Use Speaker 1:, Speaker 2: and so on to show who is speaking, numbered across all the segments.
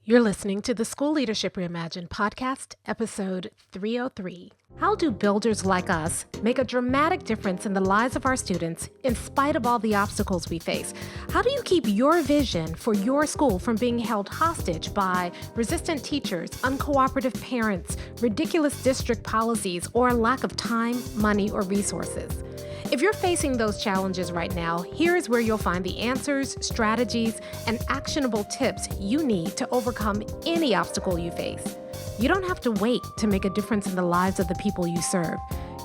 Speaker 1: You're listening to the School Leadership Reimagined podcast, episode 303. How do builders like us make a dramatic difference in the lives of our students in spite of all the obstacles we face? How do you keep your vision for your school from being held hostage by resistant teachers, uncooperative parents, ridiculous district policies, or a lack of time, money, or resources? If you're facing those challenges right now, here's where you'll find the answers, strategies, and actionable tips you need to overcome any obstacle you face. You don't have to wait to make a difference in the lives of the people you serve.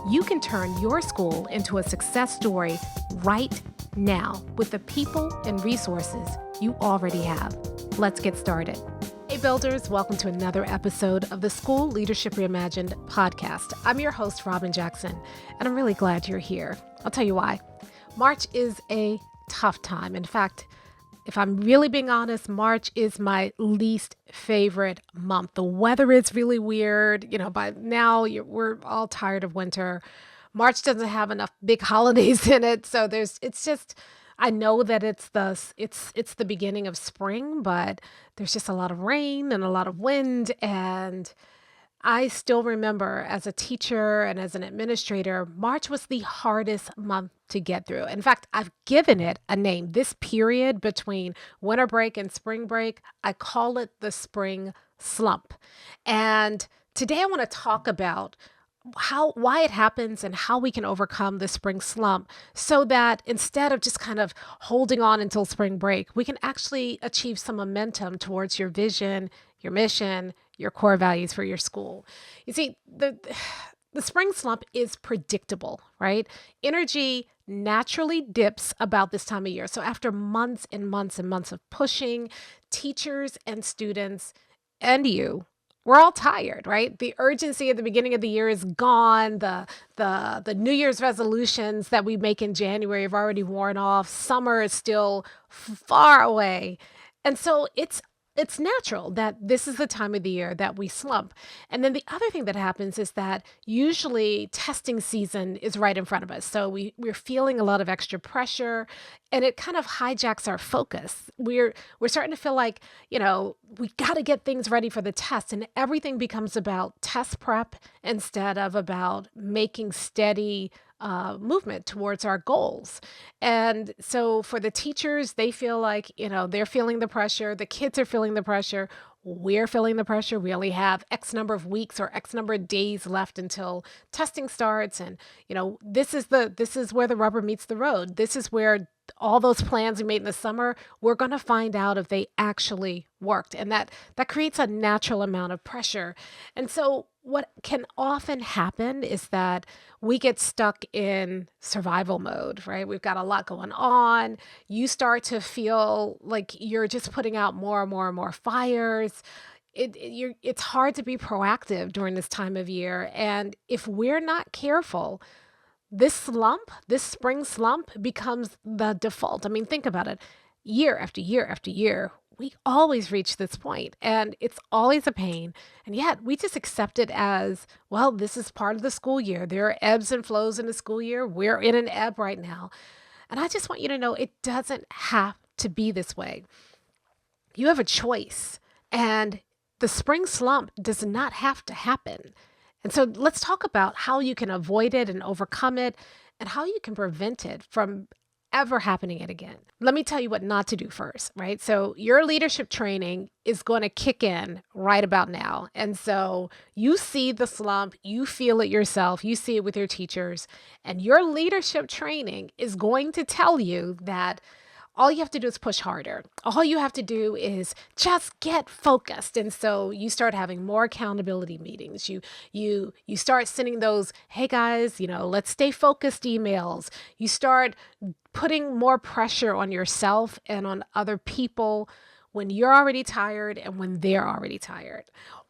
Speaker 1: You can turn your school into a success story right now with the people and resources you already have. Let's get started. Hey builders, welcome to another episode of the School Leadership Reimagined podcast. I'm your host, Robyn Jackson, and I'm really glad you're here. I'll tell you why. March is a tough time. In fact, if I'm really being honest, March is my least favorite month. The weather is really weird. By now we're all tired of winter. March doesn't have enough big holidays in it, so I know that it's the beginning of spring, but there's just a lot of rain and a lot of wind. And I still remember as a teacher and as an administrator, March was the hardest month to get through. In fact, I've given it a name. This period between winter break and spring break, I call it the Spring Slump. And today I want to talk about why it happens and how we can overcome the spring slump so that instead of just kind of holding on until spring break, we can actually achieve some momentum towards your vision, your mission, your core values for your school. You see, the spring slump is predictable, right? Energy naturally dips about this time of year. So after months and months and months of pushing, teachers and students and we're all tired, right? The urgency at the beginning of the year is gone. The New Year's resolutions that we make in January have already worn off. Summer is still far away. And so it's natural that this is the time of the year that we slump. And then the other thing that happens is that usually testing season is right in front of us. So we're feeling a lot of extra pressure and it kind of hijacks our focus. We're starting to feel like, we got to get things ready for the test, and everything becomes about test prep instead of about making steady movement towards our goals. And so for the teachers, they feel like, they're feeling the pressure. The kids are feeling the pressure. We're feeling the pressure. We only have X number of weeks or X number of days left until testing starts. And, this is where the rubber meets the road. This is where all those plans we made in the summer, we're going to find out if they actually worked. And that creates a natural amount of pressure. And so what can often happen is that we get stuck in survival mode, right? We've got a lot going on. You start to feel like you're just putting out more and more and more fires. It's hard to be proactive during this time of year. And if we're not careful, this spring slump becomes the default. I mean, think about it. Year after year after year, we always reach this point and it's always a pain. And yet we just accept it as, well, this is part of the school year. There are ebbs and flows in the school year. We're in an ebb right now. And I just want you to know it doesn't have to be this way. You have a choice, and the spring slump does not have to happen. And so let's talk about how you can avoid it and overcome it and how you can prevent it from ever happening again. Let me tell you what not to do first, right? So your leadership training is going to kick in right about now. And so you see the slump, you feel it yourself, you see it with your teachers, and your leadership training is going to tell you that all you have to do is push harder. All you have to do is just get focused. And so you start having more accountability meetings. You start sending those, hey guys, let's stay focused emails. You start putting more pressure on yourself and on other people when you're already tired and when they're already tired.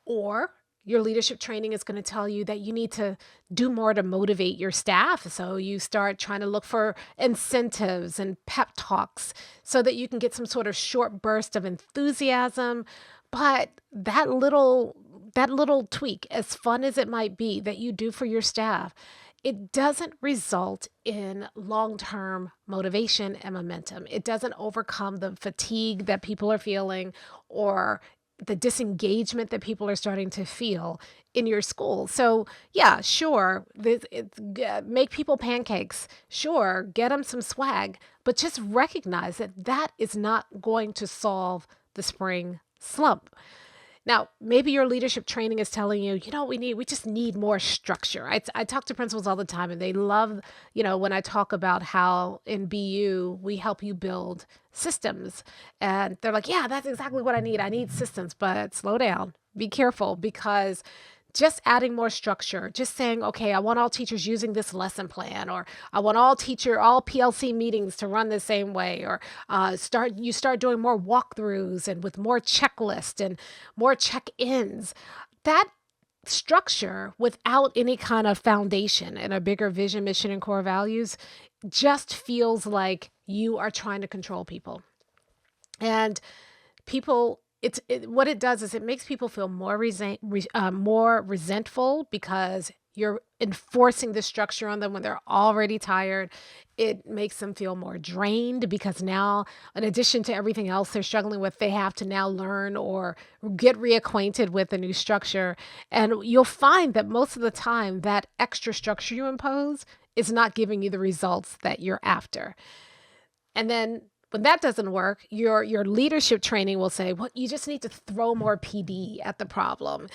Speaker 1: Or your leadership training is going to tell you that you need to do more to motivate your staff. So you start trying to look for incentives and pep talks so that you can get some sort of short burst of enthusiasm. But that little tweak, as fun as it might be, that you do for your staff, it doesn't result in long-term motivation and momentum. It doesn't overcome the fatigue that people are feeling or the disengagement that people are starting to feel in your school. So yeah, sure, make people pancakes. Sure, get them some swag, but just recognize that that is not going to solve the spring slump. Now, maybe your leadership training is telling you, we just need more structure. I talk to principals all the time and they love, when I talk about how in BU we help you build systems. And they're like, yeah, that's exactly what I need. I need systems, but slow down, be careful, because just adding more structure, just saying, okay, I want all teachers using this lesson plan, or I want all PLC meetings to run the same way, or start doing more walkthroughs and with more checklists and more check-ins. That structure without any kind of foundation and a bigger vision, mission, and core values just feels like you are trying to control people. And people, what it does is it makes people feel more resentful because you're enforcing the structure on them when they're already tired. It makes them feel more drained because now, in addition to everything else they're struggling with, they have to now learn or get reacquainted with the new structure. And you'll find that most of the time, that extra structure you impose is not giving you the results that you're after. And then when that doesn't work, your leadership training will say, well, you just need to throw more PD at the problem.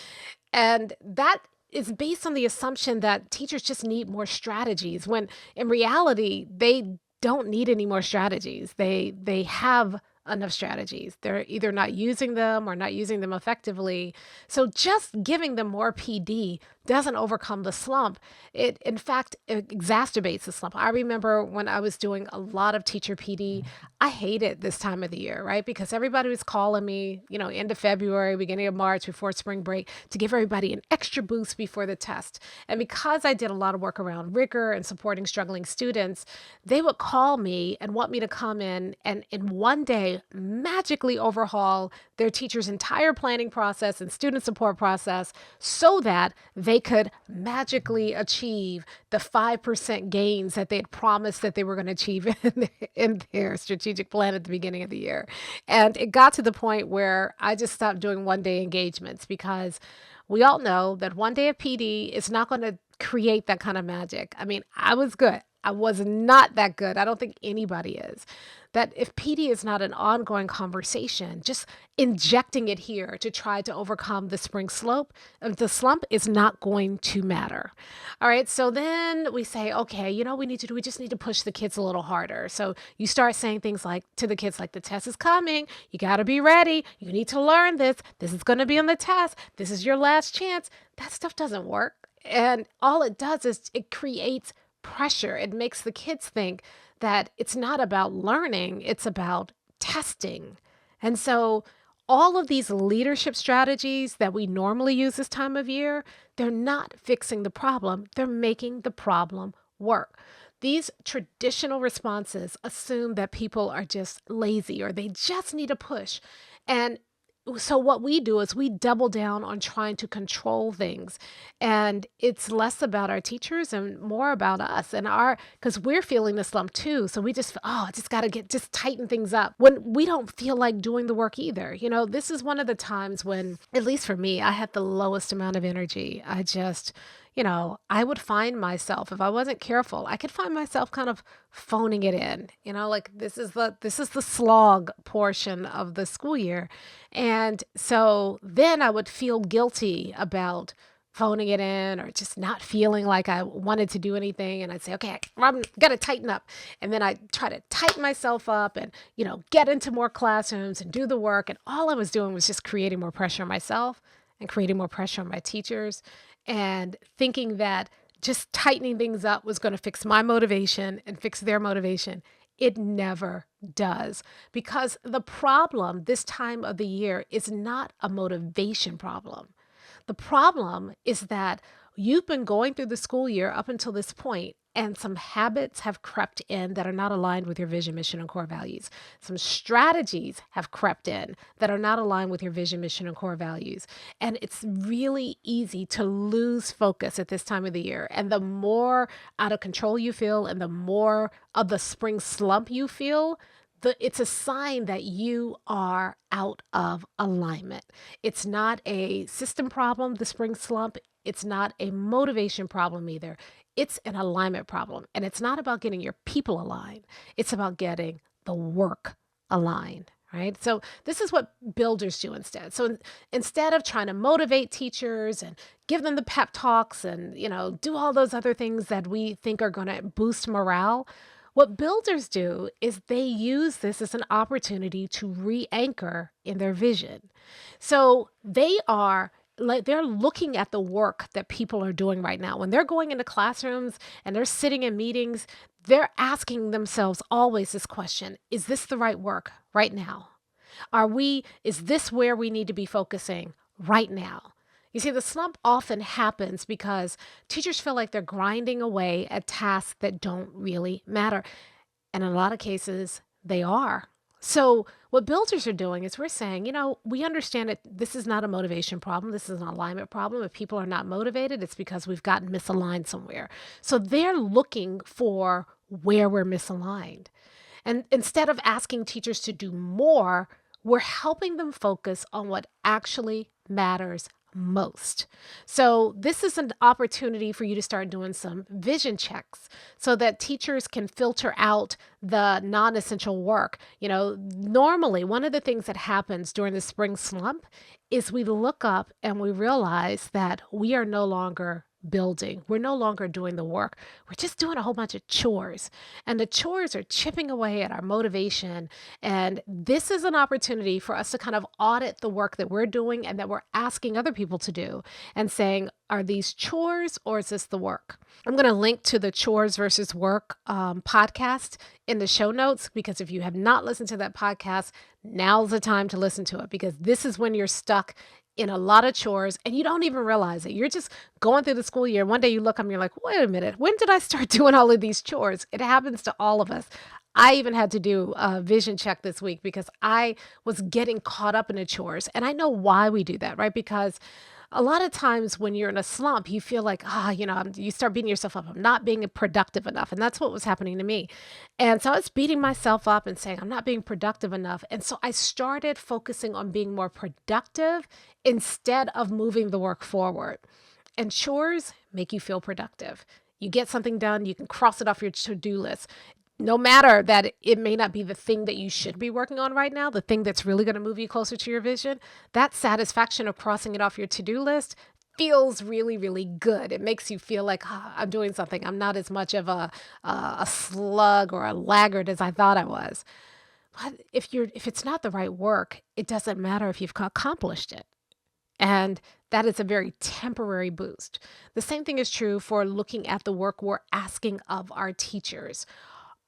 Speaker 1: And that is based on the assumption that teachers just need more strategies, when in reality, they don't need any more strategies. They have enough strategies. They're either not using them or not using them effectively. So just giving them more PD doesn't overcome the slump. It, in fact, it exacerbates the slump. I remember when I was doing a lot of teacher PD, I hated this time of the year, right? Because everybody was calling me, end of February, beginning of March, before spring break, to give everybody an extra boost before the test. And because I did a lot of work around rigor and supporting struggling students, they would call me and want me to come in and in one day magically overhaul their teacher's entire planning process and student support process so that they could magically achieve the 5% gains that they had promised that they were going to achieve in their strategic plan at the beginning of the year. And it got to the point where I just stopped doing one-day engagements, because we all know that one day of PD is not going to create that kind of magic. I mean, I was good. I was not that good. I don't think anybody is. That if PD is not an ongoing conversation, just injecting it here to try to overcome the the slump is not going to matter. All right. So then we say, okay, we just need to push the kids a little harder. So you start saying things like to the kids, like, the test is coming. You got to be ready. You need to learn this. This is going to be on the test. This is your last chance. That stuff doesn't work. And all it does is it creates pressure. It makes the kids think that it's not about learning, it's about testing. And so all of these leadership strategies that we normally use this time of year, they're not fixing the problem, they're making the problem work. These traditional responses assume that people are just lazy or they just need a push. And so what we do is we double down on trying to control things, and it's less about our teachers and more about us and because we're feeling the slump too. So we just got to just tighten things up when we don't feel like doing the work either. This is one of the times when, at least for me, I had the lowest amount of energy. I would find myself, if I wasn't careful, I could find myself kind of phoning it in, like this is the slog portion of the school year. And so then I would feel guilty about phoning it in or just not feeling like I wanted to do anything. And I'd say, okay, Robyn, got to tighten up. And then I try to tighten myself up and, get into more classrooms and do the work. And all I was doing was just creating more pressure on myself and creating more pressure on my teachers, and thinking that just tightening things up was going to fix my motivation and fix their motivation. It never does, because the problem this time of the year is not a motivation problem. The problem is that you've been going through the school year up until this point, and some habits have crept in that are not aligned with your vision, mission, and core values. Some strategies have crept in that are not aligned with your vision, mission, and core values. And it's really easy to lose focus at this time of the year. And the more out of control you feel and the more of the spring slump you feel, it's a sign that you are out of alignment. It's not a system problem, the spring slump. It's not a motivation problem either. It's an alignment problem. And it's not about getting your people aligned. It's about getting the work aligned. Right. So this is what builders do instead. So instead of trying to motivate teachers and give them the pep talks and, do all those other things that we think are going to boost morale, what builders do is they use this as an opportunity to re-anchor in their vision. So they're looking at the work that people are doing right now. When they're going into classrooms and they're sitting in meetings, they're asking themselves always this question: is this the right work right now? Is this where we need to be focusing right now? You see, the slump often happens because teachers feel like they're grinding away at tasks that don't really matter. And in a lot of cases, they are. So, what builders are doing is we're saying, we understand that this is not a motivation problem. This is an alignment problem. If people are not motivated, it's because we've gotten misaligned somewhere. So, they're looking for where we're misaligned. And instead of asking teachers to do more, we're helping them focus on what actually matters most. So this is an opportunity for you to start doing some vision checks so that teachers can filter out the non-essential work. Normally one of the things that happens during the spring slump is we look up and we realize that we are no longer building. We're no longer doing the work. We're just doing a whole bunch of chores. And the chores are chipping away at our motivation. And this is an opportunity for us to kind of audit the work that we're doing and that we're asking other people to do and saying, are these chores or is this the work? I'm going to link to the chores versus work podcast in the show notes, because if you have not listened to that podcast, now's the time to listen to it, because this is when you're stuck in a lot of chores and you don't even realize it. You're just going through the school year. One day you look up and you're like, wait a minute, when did I start doing all of these chores? It happens to all of us. I even had to do a vision check this week because I was getting caught up in the chores. And I know why we do that, right? Because a lot of times when you're in a slump, you feel like, you start beating yourself up. I'm not being productive enough. And that's what was happening to me. And so I was beating myself up and saying, I'm not being productive enough. And so I started focusing on being more productive instead of moving the work forward. And chores make you feel productive. You get something done, you can cross it off your to-do list. No matter that it may not be the thing that you should be working on right now, the thing that's really going to move you closer to your vision, that satisfaction of crossing it off your to-do list feels really, really good. It makes you feel like, I'm doing something. I'm not as much of a slug or a laggard as I thought I was. But if it's not the right work, it doesn't matter if you've accomplished it. And that is a very temporary boost. The same thing is true for looking at the work we're asking of our teachers.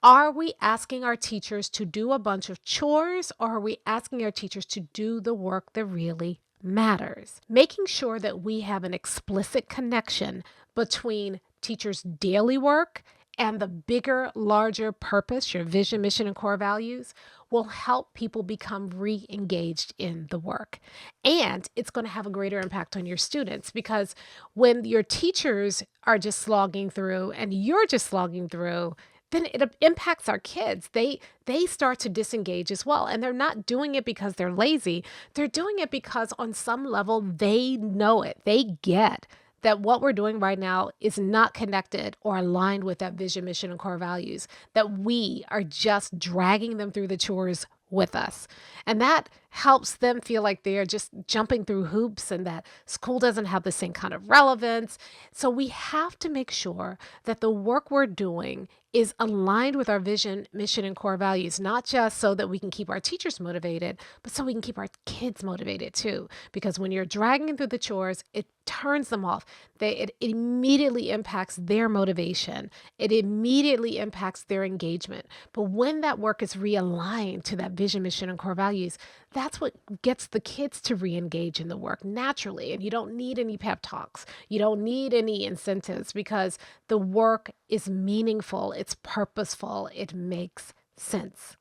Speaker 1: Are we asking our teachers to do a bunch of chores, or are we asking our teachers to do the work that really matters? Making sure that we have an explicit connection between teachers' daily work and the bigger, larger purpose, your vision, mission, and core values, will help people become re-engaged in the work. And it's going to have a greater impact on your students, because when your teachers are just slogging through and you're just slogging through, then it impacts our kids. They start to disengage as well. And they're not doing it because they're lazy. They're doing it because on some level, they know it. They get that what we're doing right now is not connected or aligned with that vision, mission, and core values, that we are just dragging them through the chores with us. And that helps them feel like they are just jumping through hoops and that school doesn't have the same kind of relevance. So we have to make sure that the work we're doing is aligned with our vision, mission, and core values, not just so that we can keep our teachers motivated, but so we can keep our kids motivated too. Because when you're dragging them through the chores, it turns them off. It immediately impacts their motivation. It immediately impacts their engagement. But when that work is realigned to that vision, mission, and core values, that's what gets the kids to re-engage in the work naturally. And you don't need any pep talks. You don't need any incentives, because the work is meaningful, it's purposeful, it makes sense.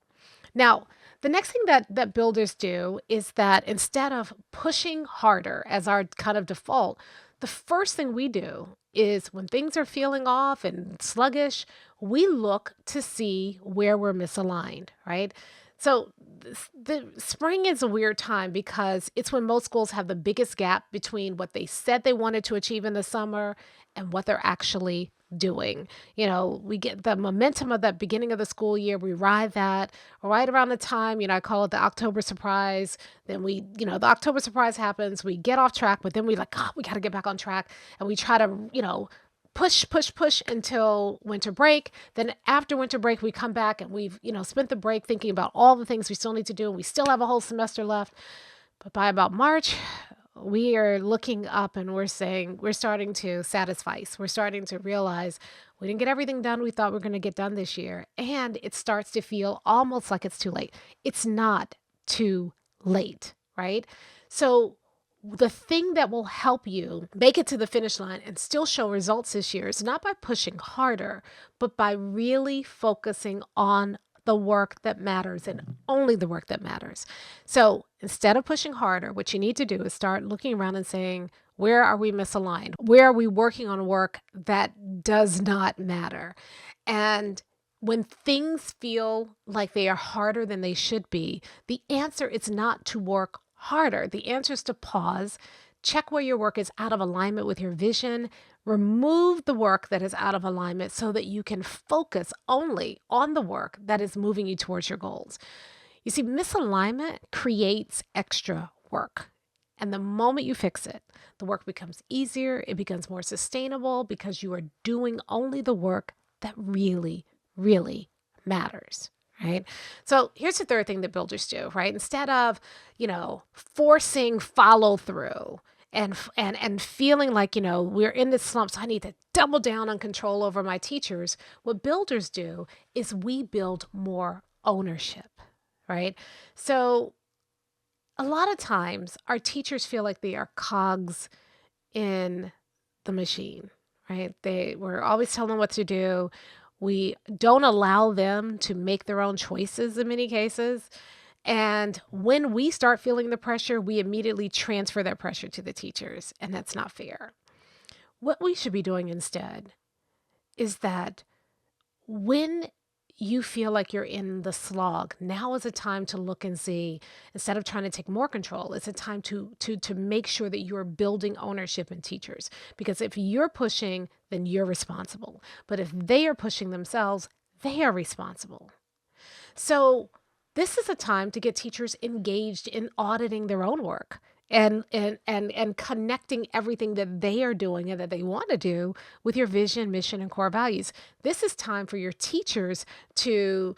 Speaker 1: Now, the next thing that builders do is that instead of pushing harder as our kind of default, the first thing we do is when things are feeling off and sluggish, we look to see where we're misaligned, right? So the spring is a weird time because it's when most schools have the biggest gap between what they said they wanted to achieve in the summer and what they're actually doing. We get the momentum of that beginning of the school year. We ride that right around the time, I call it the October surprise. Then the October surprise happens. We get off track, but then we like, we got to get back on track. And we try to, push until winter break. Then after winter break, we come back and we've, spent the break thinking about all the things we still need to do. And we still have a whole semester left. But by about March, we are looking up and we're saying we're starting to satisfy. We're starting to realize we didn't get everything done we thought we were going to get done this year. And it starts to feel almost like it's too late. It's not too late, right? So the thing that will help you make it to the finish line and still show results this year is not by pushing harder, but by really focusing on the work that matters and only the work that matters. So instead of pushing harder, what you need to do is start looking around and saying, where are we misaligned? Where are we working on work that does not matter? And when things feel like they are harder than they should be, the answer is not to work harder. The answer is to pause, check where your work is out of alignment with your vision, remove the work that is out of alignment so that you can focus only on the work that is moving you towards your goals. You see, misalignment creates extra work. And the moment you fix it, the work becomes easier, it becomes more sustainable because you are doing only the work that really, really matters. Right. So here's the third thing that builders do, right? Instead of, forcing follow through and feeling like, we're in this slump, so I need to double down on control over my teachers. What builders do is we build more ownership, right? So a lot of times our teachers feel like they are cogs in the machine, right? We're always telling them what to do. We don't allow them to make their own choices in many cases. And when we start feeling the pressure, we immediately transfer that pressure to the teachers, and that's not fair. What we should be doing instead is that when you feel like you're in the slog, now is a time to look and see, instead of trying to take more control, it's a time to make sure that you're building ownership in teachers. Because if you're pushing, then you're responsible. But if they are pushing themselves, they are responsible. So this is a time to get teachers engaged in auditing their own work and connecting everything that they are doing and that they want to do with your vision, mission, and core values. This is time for your teachers to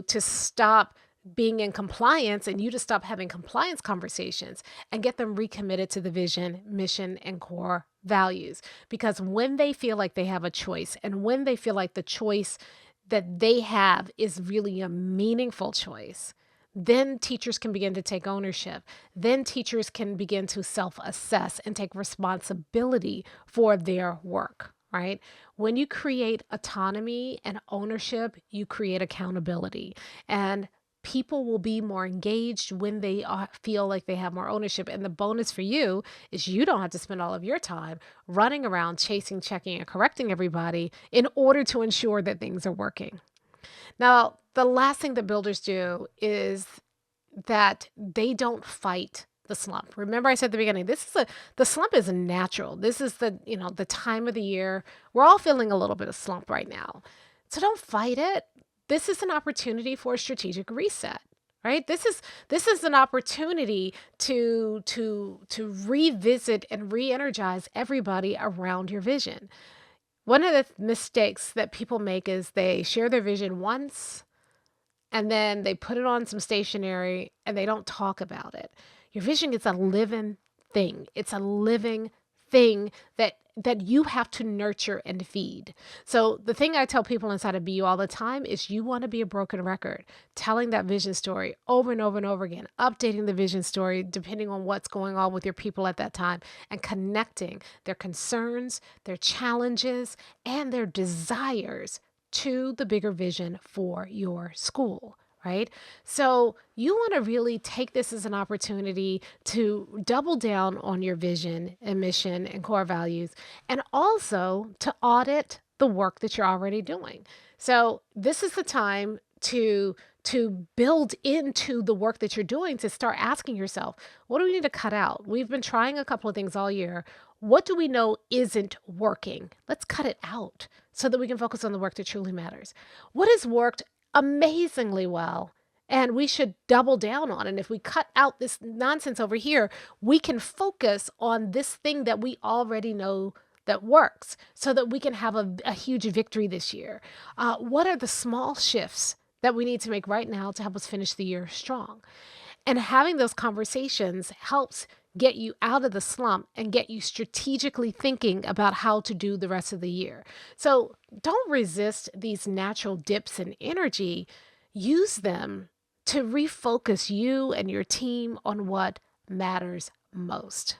Speaker 1: stop being in compliance and you to stop having compliance conversations and get them recommitted to the vision, mission, and core values. Because when they feel like they have a choice and when they feel like the choice that they have is really a meaningful choice, then teachers can begin to take ownership. Then teachers can begin to self-assess and take responsibility for their work, right? When you create autonomy and ownership, you create accountability. And people will be more engaged when they feel like they have more ownership. And the bonus for you is you don't have to spend all of your time running around chasing, checking, and correcting everybody in order to ensure that things are working. Now, the last thing that builders do is that they don't fight the slump. Remember I said at the beginning, the slump is natural. This is the time of the year. We're all feeling a little bit of slump right now. So don't fight it. This is an opportunity for a strategic reset, right? This is an opportunity to revisit and re-energize everybody around your vision. One of the mistakes that people make is they share their vision once and then they put it on some stationery and they don't talk about it. Your vision is a living thing. It's a living thing that you have to nurture and feed. So the thing I tell people inside of BU all the time is you want to be a broken record, telling that vision story over and over and over again, updating the vision story depending on what's going on with your people at that time, and connecting their concerns, their challenges, and their desires to the bigger vision for your school. Right? So you want to really take this as an opportunity to double down on your vision and mission and core values, and also to audit the work that you're already doing. So this is the time to build into the work that you're doing to start asking yourself, what do we need to cut out? We've been trying a couple of things all year. What do we know isn't working? Let's cut it out so that we can focus on the work that truly matters. What has worked amazingly well and we should double down on? And if we cut out this nonsense over here, we can focus on this thing that we already know that works so that we can have a huge victory this year. What are the small shifts that we need to make right now to help us finish the year strong? And having those conversations helps get you out of the slump and get you strategically thinking about how to do the rest of the year. So don't resist these natural dips in energy. Use them to refocus you and your team on what matters most.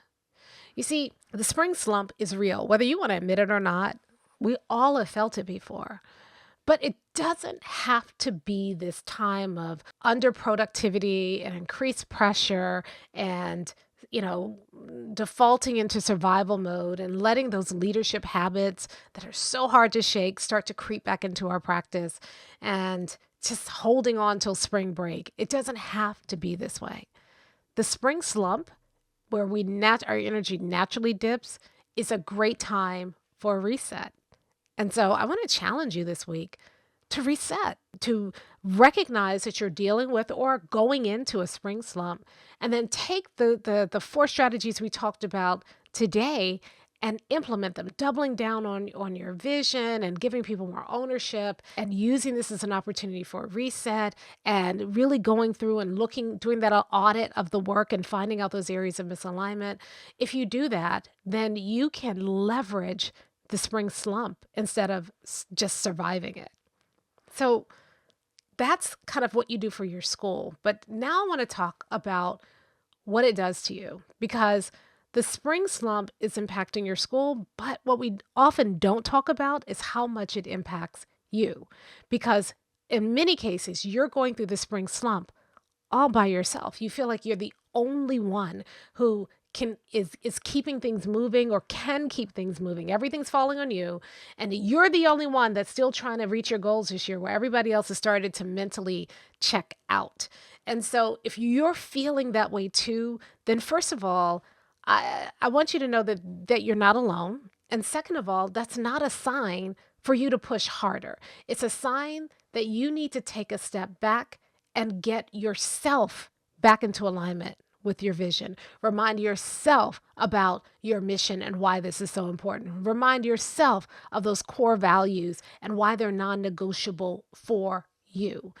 Speaker 1: You see, the spring slump is real, whether you want to admit it or not. We all have felt it before. But it doesn't have to be this time of underproductivity and increased pressure and, defaulting into survival mode and letting those leadership habits that are so hard to shake start to creep back into our practice and just holding on till spring break. It doesn't have to be this way. The spring slump, where our energy naturally dips, is a great time for a reset. And so I want to challenge you this week to reset, to recognize that you're dealing with or going into a spring slump, and then take the four strategies we talked about today and implement them, doubling down on your vision and giving people more ownership and using this as an opportunity for a reset and really going through and doing that audit of the work and finding out those areas of misalignment. If you do that, then you can leverage the spring slump instead of just surviving it. So that's kind of what you do for your school. But now I want to talk about what it does to you, because the spring slump is impacting your school, but what we often don't talk about is how much it impacts you. Because in many cases, you're going through the spring slump all by yourself. You feel like you're the only one who is keeping things moving or can keep things moving. Everything's falling on you, and you're the only one that's still trying to reach your goals this year, where everybody else has started to mentally check out. And so if you're feeling that way too, then first of all, I want you to know that you're not alone. And second of all, that's not a sign for you to push harder. It's a sign that you need to take a step back and get yourself back into alignment with your vision. Remind yourself about your mission and why this is so important. Remind yourself of those core values and why they're non-negotiable for you.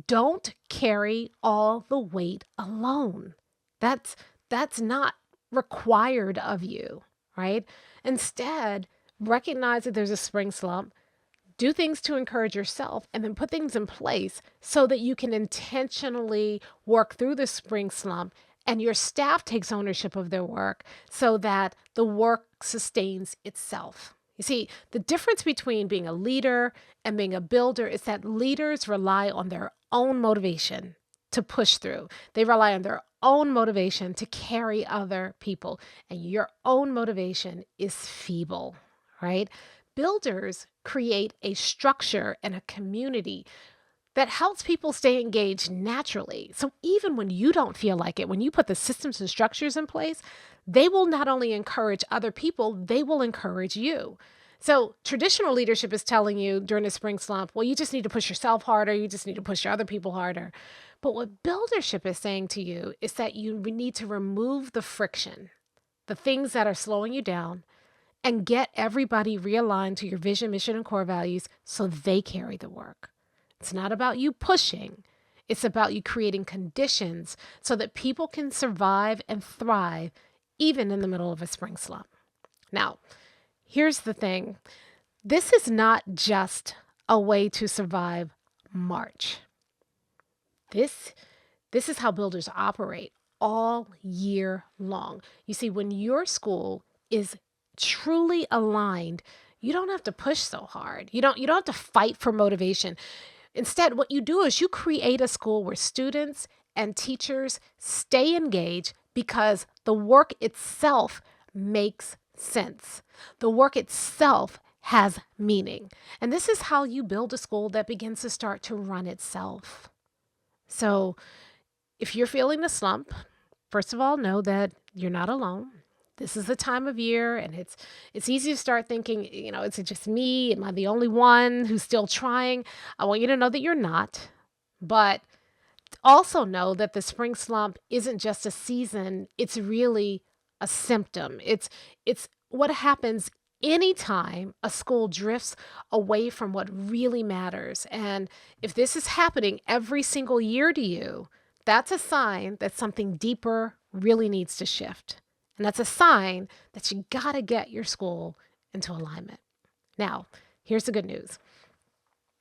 Speaker 1: Don't carry all the weight alone. That's not required of you, right? Instead, recognize that there's a spring slump, do things to encourage yourself, and then put things in place so that you can intentionally work through the spring slump and your staff takes ownership of their work so that the work sustains itself. You see, the difference between being a leader and being a builder is that leaders rely on their own motivation to push through. They rely on their own motivation to carry other people, and your own motivation is feeble, right? Builders create a structure and a community that helps people stay engaged naturally. So even when you don't feel like it, when you put the systems and structures in place, they will not only encourage other people, they will encourage you. So traditional leadership is telling you during the spring slump, well, you just need to push yourself harder. You just need to push other people harder. But what Buildership is saying to you is that you need to remove the friction, the things that are slowing you down, and get everybody realigned to your vision, mission, and core values so they carry the work. It's not about you pushing. It's about you creating conditions so that people can survive and thrive even in the middle of a spring slump. Now, here's the thing. This is not just a way to survive March. This is how builders operate all year long. You see, when your school is truly aligned, you don't have to push so hard. You don't have to fight for motivation. Instead, what you do is you create a school where students and teachers stay engaged because the work itself makes sense. The work itself has meaning. And this is how you build a school that begins to start to run itself. So if you're feeling the slump, first of all, know that you're not alone. This is the time of year, and it's easy to start thinking, is it just me? Am I the only one who's still trying? I want you to know that you're not. But also know that the spring slump isn't just a season, it's really a symptom. It's what happens anytime a school drifts away from what really matters. And if this is happening every single year to you, that's a sign that something deeper really needs to shift. And that's a sign that you got to get your school into alignment. Now, here's the good news.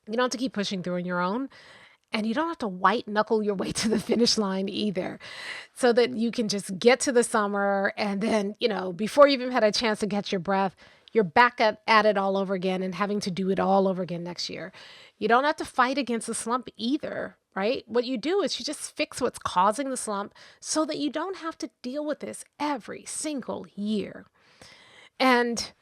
Speaker 1: You don't have to keep pushing through on your own. And you don't have to white knuckle your way to the finish line either, so that you can just get to the summer and then, before you even had a chance to catch your breath, you're back at it all over again and having to do it all over again next year. You don't have to fight against the slump either, right? What you do is you just fix what's causing the slump so that you don't have to deal with this every single year. And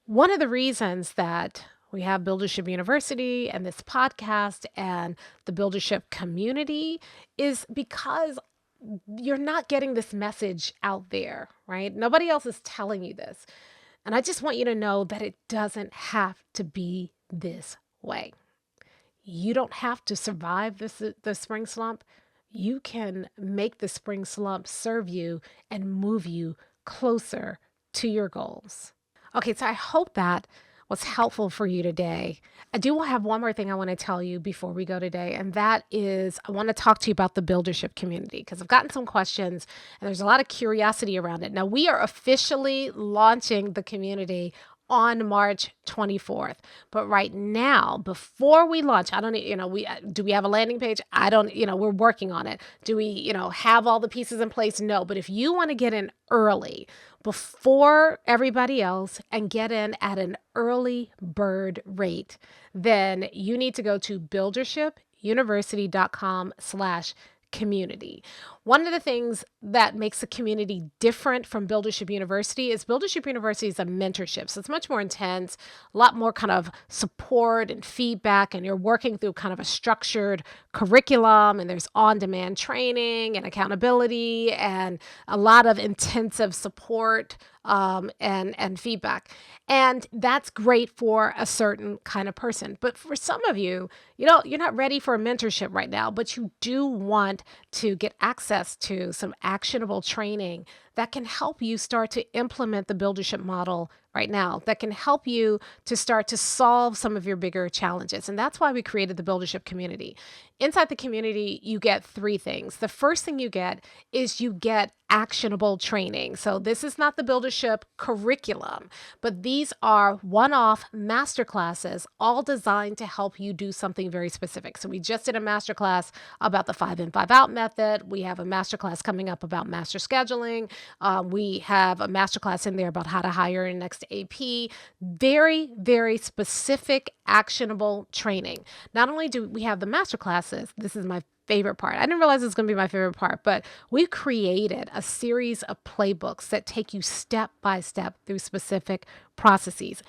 Speaker 1: one of the reasons that we have Buildership University and this podcast and the Buildership community is because you're not getting this message out there, right? Nobody else is telling you this. And I just want you to know that it doesn't have to be this way. You don't have to survive the spring slump. You can make the spring slump serve you and move you closer to your goals. Okay, so I hope that was helpful for you today. I do have one more thing I want to tell you before we go today, and that is I want to talk to you about the Buildership community because I've gotten some questions and there's a lot of curiosity around it. Now, we are officially launching the community on March 24th. But right now, before we launch, I don't, do we have a landing page? I don't, we're working on it. Do we, have all the pieces in place? No. But if you want to get in early, before everybody else and get in at an early bird rate, then you need to go to buildershipuniversity.com/community. One of the things that makes the community different from Buildership University is Buildership University is a mentorship. So it's much more intense, a lot more kind of support and feedback, and you're working through kind of a structured curriculum, and there's on-demand training and accountability and a lot of intensive support and feedback. And that's great for a certain kind of person. But for some of you, you're not ready for a mentorship right now, but you do want to get access to some actionable training that can help you start to implement the Buildership model right now, that can help you to start to solve some of your bigger challenges. And that's why we created the Buildership community. Inside the community, you get three things. The first thing you get is you get actionable training. So this is not the Buildership curriculum, but these are one-off masterclasses, all designed to help you do something very specific. So we just did a masterclass about the 5 in, 5 out method. We have a masterclass coming up about master scheduling. We have a masterclass in there about how to hire your next AP. Very, very specific, actionable training. Not only do we have the masterclasses, this is my favorite part. I didn't realize it was going to be my favorite part, but we created a series of playbooks that take you step by step through specific processes.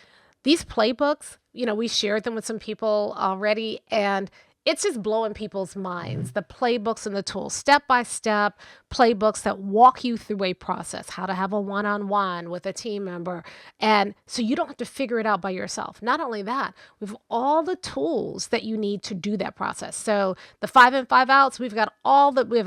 Speaker 1: These playbooks, we shared them with some people already, and it's just blowing people's minds. The playbooks and the tools, step-by-step playbooks that walk you through a process, how to have a one-on-one with a team member. And so you don't have to figure it out by yourself. Not only that, we have all the tools that you need to do that process. So the 5 in, 5 outs, we have a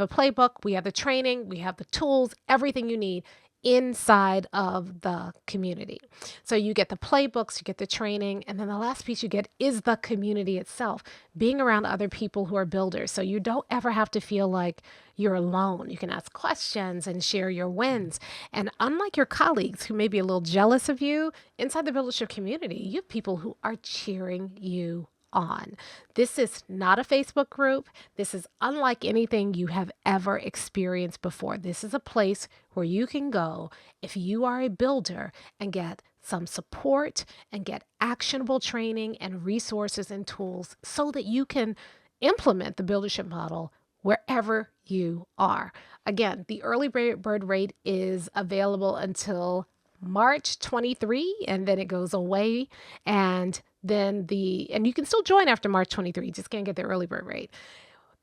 Speaker 1: playbook, we have the training, we have the tools, everything you need inside of the community. So you get the playbooks, you get the training, and then the last piece you get is the community itself, being around other people who are builders. So you don't ever have to feel like you're alone. You can ask questions and share your wins. And unlike your colleagues who may be a little jealous of you, inside the Buildership community, you have people who are cheering you on. This is not a Facebook group. This is unlike anything you have ever experienced before. This is a place where you can go if you are a builder and get some support and get actionable training and resources and tools so that you can implement the Buildership model wherever you are. Again, the early bird rate is available until March 23, and then it goes away. And then and you can still join after March 23, you just can't get the early bird rate.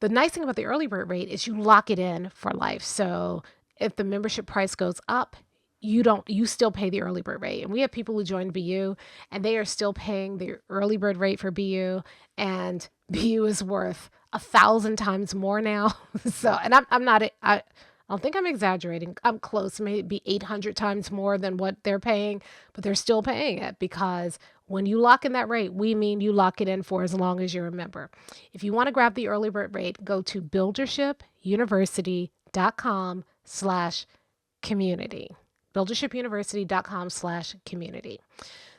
Speaker 1: The nice thing about the early bird rate is you lock it in for life. So if the membership price goes up, you still pay the early bird rate. And we have people who joined BU and they are still paying the early bird rate for BU, and BU is worth 1,000 times more now. So, and I don't think I'm exaggerating. I'm close, maybe 800 times more than what they're paying, but they're still paying it because when you lock in that rate, we mean you lock it in for as long as you're a member. If you want to grab the early bird rate, go to buildershipuniversity.com/community. buildershipuniversity.com/community.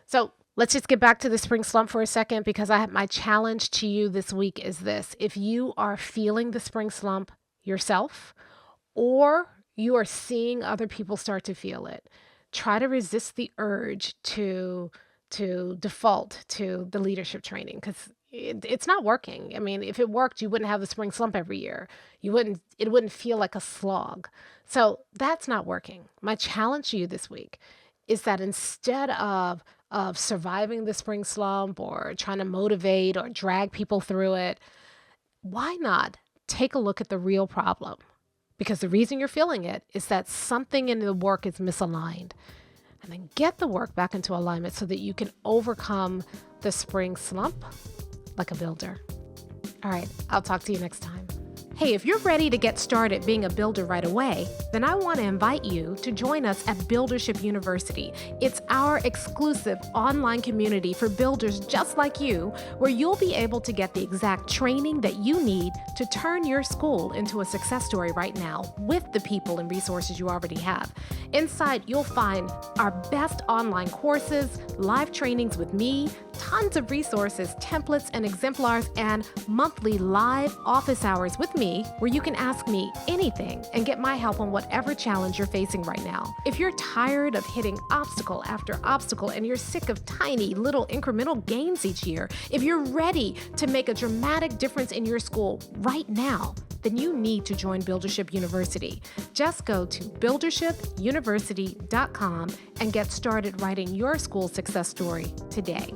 Speaker 1: So let's just get back to the spring slump for a second, because my challenge to you this week is this. If you are feeling the spring slump yourself, or you are seeing other people start to feel it, try to resist the urge to default to the leadership training, because it's not working. I mean, if it worked, you wouldn't have the spring slump every year. It wouldn't feel like a slog. So that's not working. My challenge to you this week is that instead of surviving the spring slump or trying to motivate or drag people through it, why not take a look at the real problem? Because the reason you're feeling it is that something in the work is misaligned. And then get the work back into alignment so that you can overcome the spring slump like a builder. All right, I'll talk to you next time. Hey, if you're ready to get started being a builder right away, then I want to invite you to join us at Buildership University. It's our exclusive online community for builders just like you, where you'll be able to get the exact training that you need to turn your school into a success story right now with the people and resources you already have. Inside, you'll find our best online courses, live trainings with me, tons of resources, templates, and exemplars, and monthly live office hours with me, where you can ask me anything and get my help on whatever challenge you're facing right now. If you're tired of hitting obstacle after obstacle and you're sick of tiny little incremental gains each year, if you're ready to make a dramatic difference in your school right now, then you need to join Buildership University. Just go to buildershipuniversity.com and get started writing your school success story today.